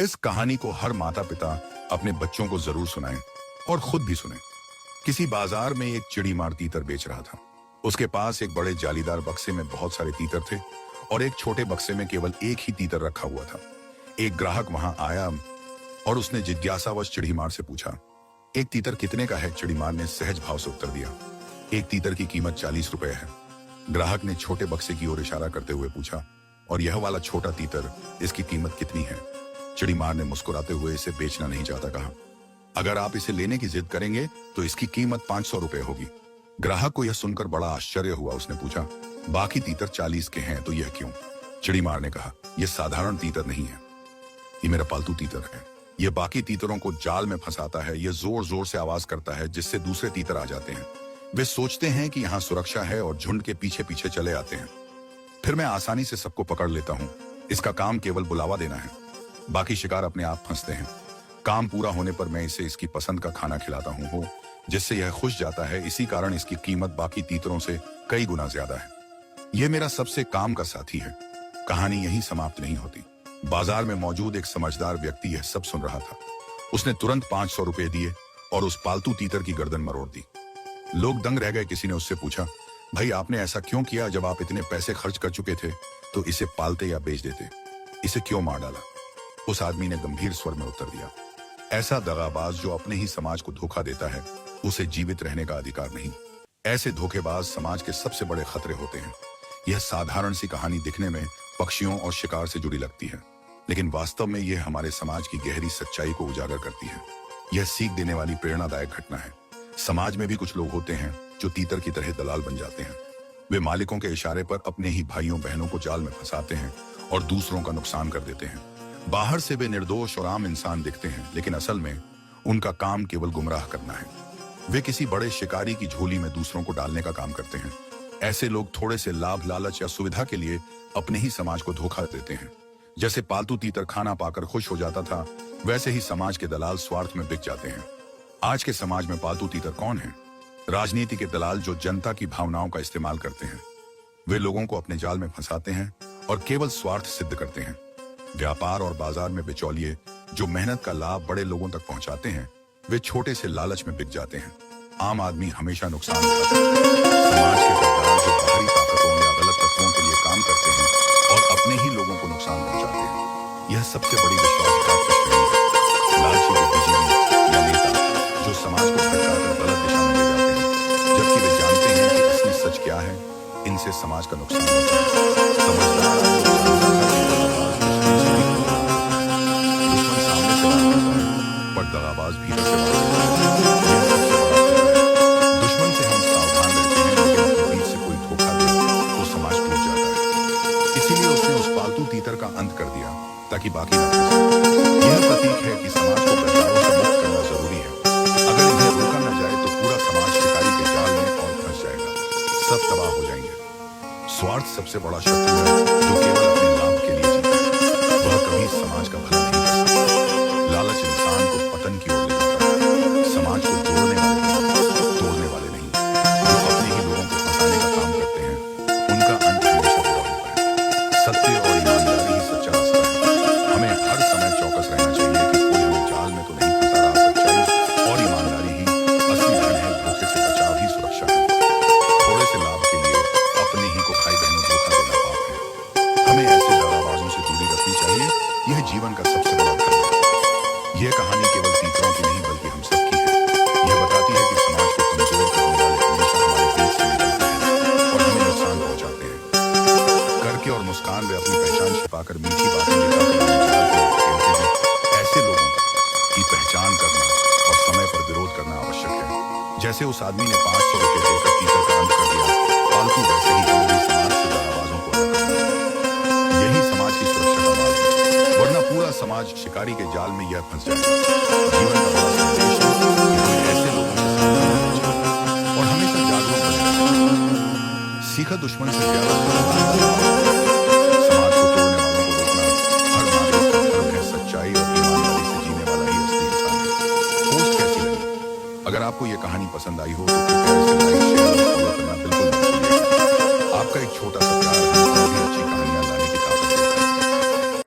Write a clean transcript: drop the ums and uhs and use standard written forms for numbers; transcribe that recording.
इस कहानी को हर माता पिता अपने बच्चों को जरूर सुनाएं और खुद भी सुने। किसी बाजार में एक चिड़ीमार तीतर बेच रहा था। उसके पास एक बड़े जालीदार बक्से में बहुत सारे तीतर थे और एक छोटे बक्से में केवल एक ही तीतर रखा हुआ था। एक ग्राहक वहां आया और उसने जिज्ञासावश चिड़ीमार से पूछा, एक तीतर कितने का है? चिड़ीमार ने सहज भाव से उत्तर दिया, एक तीतर की कीमत 40 रुपए है। ग्राहक ने छोटे बक्से की ओर इशारा करते हुए पूछा, और यह वाला छोटा तीतर, इसकी कीमत कितनी है? चिड़ीमार ने मुस्कुराते हुए इसे बेचना नहीं चाहता कहा, अगर आप इसे लेने की जिद करेंगे तो इसकी कीमत 500 रुपए होगी। ग्राहक को यह सुनकर बड़ा आश्चर्य हुआ। उसने पूछा, बाकी तीतर 40 के हैं तो यह क्यों? चिड़ीमार ने कहा, यह साधारण तीतर नहीं है, ये मेरा पालतू तीतर है। यह बाकी तीतरों को जाल में फंसाता है। यह जोर जोर से आवाज करता है जिससे दूसरे तीतर आ जाते हैं। वे सोचते हैं कि यहाँ सुरक्षा है और झुंड के पीछे पीछे चले आते हैं। फिर मैं आसानी से सबको पकड़ लेता हूँ। इसका काम केवल बुलावा देना है, बाकी शिकार अपने आप फंसते हैं। काम पूरा होने पर मैं इसे इसकी पसंद का खाना खिलाता हूँ जिससे यह खुश जाता है। इसी कारण इसकी कीमत बाकी तीतरों से कई गुना ज्यादा है। यह मेरा सबसे काम का साथी है। कहानी यहीं समाप्त नहीं होती। बाजार में मौजूद एक समझदार व्यक्ति यह सब सुन रहा था। उसने तुरंत 500 रुपए दिए और उस पालतू तीतर की गर्दन मरोड़ दी। लोग दंग रह गए। किसी ने उससे पूछा, भाई आपने ऐसा क्यों किया? जब आप इतने पैसे खर्च कर चुके थे तो इसे पालते या बेच देते, इसे क्यों मार डाला? उस आदमी ने गंभीर स्वर में उत्तर दिया, ऐसा दगाबाज जो अपने ही समाज को धोखा देता है, उसे जीवित रहने का अधिकार नहीं। ऐसे धोखेबाज समाज के सबसे बड़े खतरे होते हैं। यह साधारण सी कहानी दिखने में पक्षियों और शिकार से जुड़ी लगती है, लेकिन वास्तव में यह हमारे समाज की गहरी सच्चाई को उजागर करती है। यह सीख देने वाली प्रेरणादायक घटना है। समाज में भी कुछ लोग होते हैं जो तीतर की तरह दलाल बन जाते हैं। वे मालिकों के इशारे पर अपने ही भाइयों बहनों को जाल में फंसाते हैं और दूसरों का नुकसान कर देते हैं। बाहर से वे निर्दोष और आम इंसान दिखते हैं, लेकिन असल में उनका काम केवल गुमराह करना है। वे किसी बड़े शिकारी की झोली में दूसरों को डालने का काम करते हैं। ऐसे लोग थोड़े से लाभ, लालच या सुविधा के लिए अपने ही समाज को धोखा देते हैं। जैसे पालतू तीतर खाना पाकर खुश हो जाता था, वैसे ही समाज के दलाल स्वार्थ में बिक जाते हैं। आज के समाज में पालतू तीतर कौन है? राजनीति के दलाल जो जनता की भावनाओं का इस्तेमाल करते हैं। वे लोगों को अपने जाल में फंसाते हैं और केवल स्वार्थ सिद्ध करते हैं। व्यापार और बाजार में बिचौलिए जो मेहनत का लाभ बड़े लोगों तक पहुंचाते हैं, वे छोटे से लालच में बिक जाते हैं। आम आदमी हमेशा नुकसान उठाता है। समाज के सरदार जो बाहरी ताकतों या गलत तत्वों के लिए काम करते हैं और अपने ही लोगों को नुकसान पहुंचाते हैं, यह सबसे बड़ी विश्वासघात की श्रेणी है। लालची बुद्धिजीवी या नेता जो समाज को भटकाकर गलत दिशा में ले जाते हैं, जबकि वे जानते हैं कि असली सच क्या है। इनसे समाज का नुकसान होता है। समझदार आदमी दुश्मन सामने से वार करता है, पर दगाबाज भीतर से वार करता है। दुश्मन से हम सावधान रहते हैं, लेकिन अपने बीच से कोई धोखा दे तो समाज टूट जाता है। इसीलिए उसने उस पालतू तीतर का अंत कर दिया ताकि बाकी न फंसे। यह प्रतीक है कि समाज को गद्दारों से मुक्त करना जरूरी है। अगर इन्हें रोका न जाए तो पूरा समाज शिकारी के जाल में और फंस जाएगा। सब तबाह हो जाएंगे। स्वार्थ सबसे बड़ा शत्रु है जो केवल अपने लाभ के लिए जीता है। वह कभी समाज का भला नहीं कर सकता। लालच इंसान को पतन की ओर ले जाता है। समाज को जोड़ने वाले तोड़ने वाले नहीं। जो अपने ही लोगों को फंसाने का काम करते हैं, उनका अंत हमेशा बुरा होता है। सत्य और ईमानदारी ही सच्चा रास्ता है। हमें हर समय चौकस रहना चाहिए कि कोई हमें जाल में तो नहीं फंसा रहा। सच्चाई और ईमानदारी ही असली धन है। धोखे से बचाव ही सुरक्षा है। थोड़े से लाभ के लिए अपने ही को भाई बहनों धोखा देना पाप है। हमें ऐसे दगाबाजों से दूरी रखनी चाहिए। यह जीवन का सबसे बड़ा धर्म है। यह कहानी केवल तीतरों की नहीं बल्कि हम सबकी है। यह बताती है कि समाज को कमजोर करने वाले हमेशा हमारे बीच से निकलते हैं और हमें नुकसान पहुंचाते हैं। करके और मुस्कान वे अपनी पहचान छिपाकर मीठी बातें खेलते हैं। ऐसे लोगों की पहचान करना और समय पर विरोध करना आवश्यक है। जैसे उस आदमी ने 500 रुपए देकर तीतर का अंत कर दिया, फालतू वैसे ही हमें भी समाज से दगाबाजों को अलग करना है। यही समाज की सुरक्षा का मार्ग है, वरना पूरा समाज शिकारी के जाल में यह फंस जाएगा। जीवन का बड़ा संदेश है कि हमें ऐसे लोगों से सावधान रहना चाहिए और हमेशा जागरूक रहना चाहिए। सीखा दुश्मन से ज्यादा समाज को तोड़ने वालों को रोकना हर नागरिक का धर्म है। सच्चाई और ईमानदारी से जीने वाला ही असली इंसान है। पोस्ट कैसी लगी? अगर आपको यह कहानी पसंद आई हो तो कृपया इसे लाइक, शेयर और फॉलो करना बिल्कुल मत भूलिएगा। आपका एक छोटा सा प्यार